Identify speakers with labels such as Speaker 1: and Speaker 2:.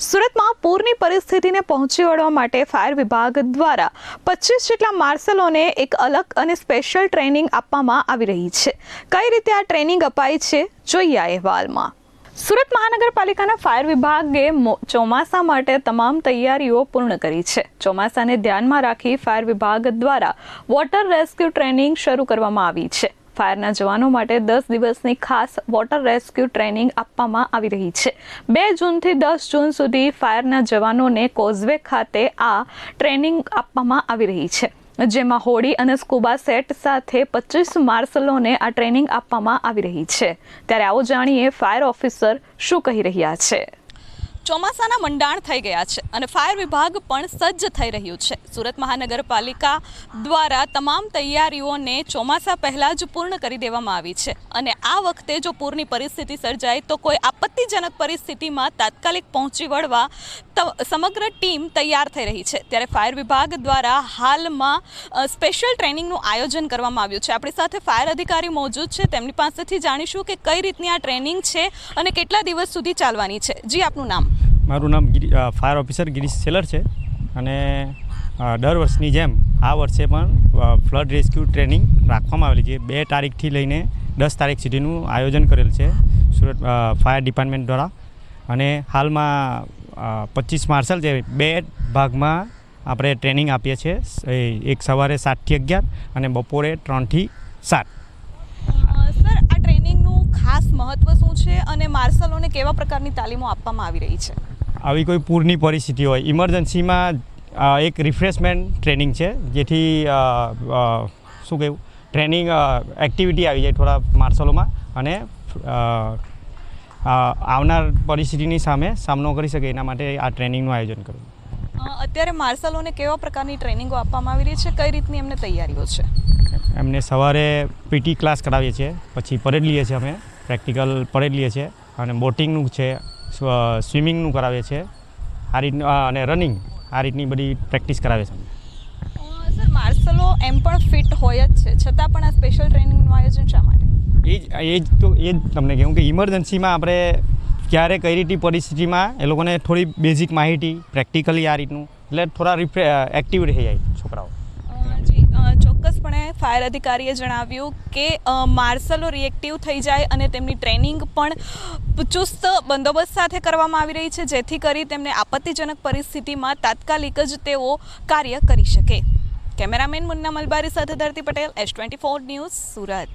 Speaker 1: સુરતમાં પૂરની પરિસ્થિતિને પહોંચી વળવા માટે ફાયર વિભાગ દ્વારા 25 જેટલા માર્શલોને એક અલગ અને સ્પેશિયલ ટ્રેનિંગ આપવામાં આવી રહી છે। કઈ રીતે આ ટ્રેનિંગ અપાઈ છે જોઈએ આ અહેવાલમાં। સુરત મહાનગરપાલિકાના ફાયર વિભાગે ચોમાસા માટે તમામ તૈયારીઓ પૂર્ણ કરી છે। ચોમાસાને ધ્યાનમાં રાખી ફાયર વિભાગ દ્વારા વોટર રેસ્ક્યુ ટ્રેનિંગ શરૂ કરવામાં આવી છે। ફાયરના જવાનો માટે 10 દિવસની ખાસ વોટર રેસ્ક્યુ ટ્રેનિંગ આપવામાં આવી રહી છે। 2 જૂનથી 10 જૂન સુધી ફાયરના જવાનોને કોઝવે ખાતે આ ટ્રેનિંગ આપવામાં આવી રહી છે, જેમાં હોડી અને સ્કૂબા સેટ સાથે 25 માર્શલોને આ ટ્રેનિંગ આપવામાં આવી રહી છે। ત્યારે આવો જાણીએ ફાયર ઓફિસર શું કહી રહ્યા છે। ચોમાસાના મંડાણ થઈ ગયા છે અને ફાયર વિભાગ પણ સજ્જ થઈ રહ્યું છે। સુરત મહાનગરપાલિકા દ્વારા તમામ તૈયારીઓને ચોમાસા પહેલાં જ પૂર્ણ કરી દેવામાં આવી છે અને આ વખતે જો પૂરની પરિસ્થિતિ સર્જાય તો કોઈ આપત્તિજનક પરિસ્થિતિમાં તાત્કાલિક પહોંચી વળવા સમગ્ર ટીમ તૈયાર થઈ રહી છે। ત્યારે ફાયર વિભાગ દ્વારા હાલમાં સ્પેશિયલ ટ્રેનિંગનું આયોજન કરવામાં આવ્યું છે। આપણી સાથે ફાયર અધિકારી મોજૂદ છે, તેમની પાસેથી જાણીશું કે કઈ રીતની આ ટ્રેનિંગ છે અને કેટલા દિવસ સુધી ચાલવાની છે। જી, આપનું નામ?
Speaker 2: મારું નામ ફાયર ઓફિસર ગિરીશ સેલર છે અને દર વર્ષની જેમ આ વર્ષે પણ ફ્લડ રેસ્ક્યુ ટ્રેનિંગ રાખવામાં આવેલી છે। 2 તારીખથી લઈને 10 તારીખ સુધીનું આયોજન કરેલ છે સુરત ફાયર ડિપાર્ટમેન્ટ દ્વારા અને હાલમાં 25 માર્શલ છે 2 ભાગમાં આપણે ટ્રેનિંગ આપીએ છીએ। એક સવારે 7 થી 11 અને બપોરે 3 થી 7।
Speaker 1: સર, આ ટ્રેનિંગનું ખાસ મહત્વ શું છે અને માર્શલોને કેવા પ્રકારની તાલીમો આપવામાં આવી રહી છે?
Speaker 2: આવી કોઈ પૂરની પરિસ્થિતિ હોય, ઇમરજન્સીમાં એક રિફ્રેશમેન્ટ ટ્રેનિંગ છે, જેથી શું કહેવું ટ્રેનિંગ એક્ટિવિટી આવી જાય થોડા માર્શલોમાં અને આવનાર પરિસ્થિતિની સામનો કરી શકે એના માટે આ ટ્રેનિંગનું આયોજન કરવું।
Speaker 1: અત્યારે માર્શલોને કેવા પ્રકારની ટ્રેનિંગો આપવામાં આવી રહી છે, કઈ રીતની એમને તૈયારીઓ છે?
Speaker 2: એમને સવારે પીટી ક્લાસ કરાવીએ છીએ, પછી પરેડ લઈએ છીએ, અમે પ્રેક્ટિકલ પરેડ લઈએ છીએ અને બોટિંગનું છે, સ્વિમિંગનું કરાવીએ છીએ, આ રીતનું અને રનિંગ, આ રીતની બધી પ્રેક્ટિસ કરાવે છે।
Speaker 1: સર, માર્શલો એમ પણ ફિટ હોય જ છે, છતાં પણ આ સ્પેશિયલ ટ્રેનિંગનું આયોજન શા માટે?
Speaker 2: એ જ તમને કહું કે ઇમરજન્સીમાં આપણે ક્યારે કઈ રીતની પરિસ્થિતિમાં એ લોકોને થોડી બેઝિક માહિતી પ્રેક્ટિકલી આ રીતનું એટલે થોડા એક્ટિવ રહી જાય છોકરાઓ।
Speaker 1: ચોક્કસપણે ફાયર અધિકારીએ જણાવ્યું કે માર્શલો રિએક્ટિવ થઈ જાય અને તેમની ટ્રેનિંગ પણ ચુસ્ત બંદોબસ્ત સાથે કરવામાં આવી રહી છે, જેથી કરી તેમને આપત્તિજનક પરિસ્થિતિમાં તાત્કાલિક જ તેઓ કાર્ય કરી શકે। કેમેરામેન મુન્ના મલબારી સાથે ધરતી પટેલ, S24 ન્યૂઝ, સુરત।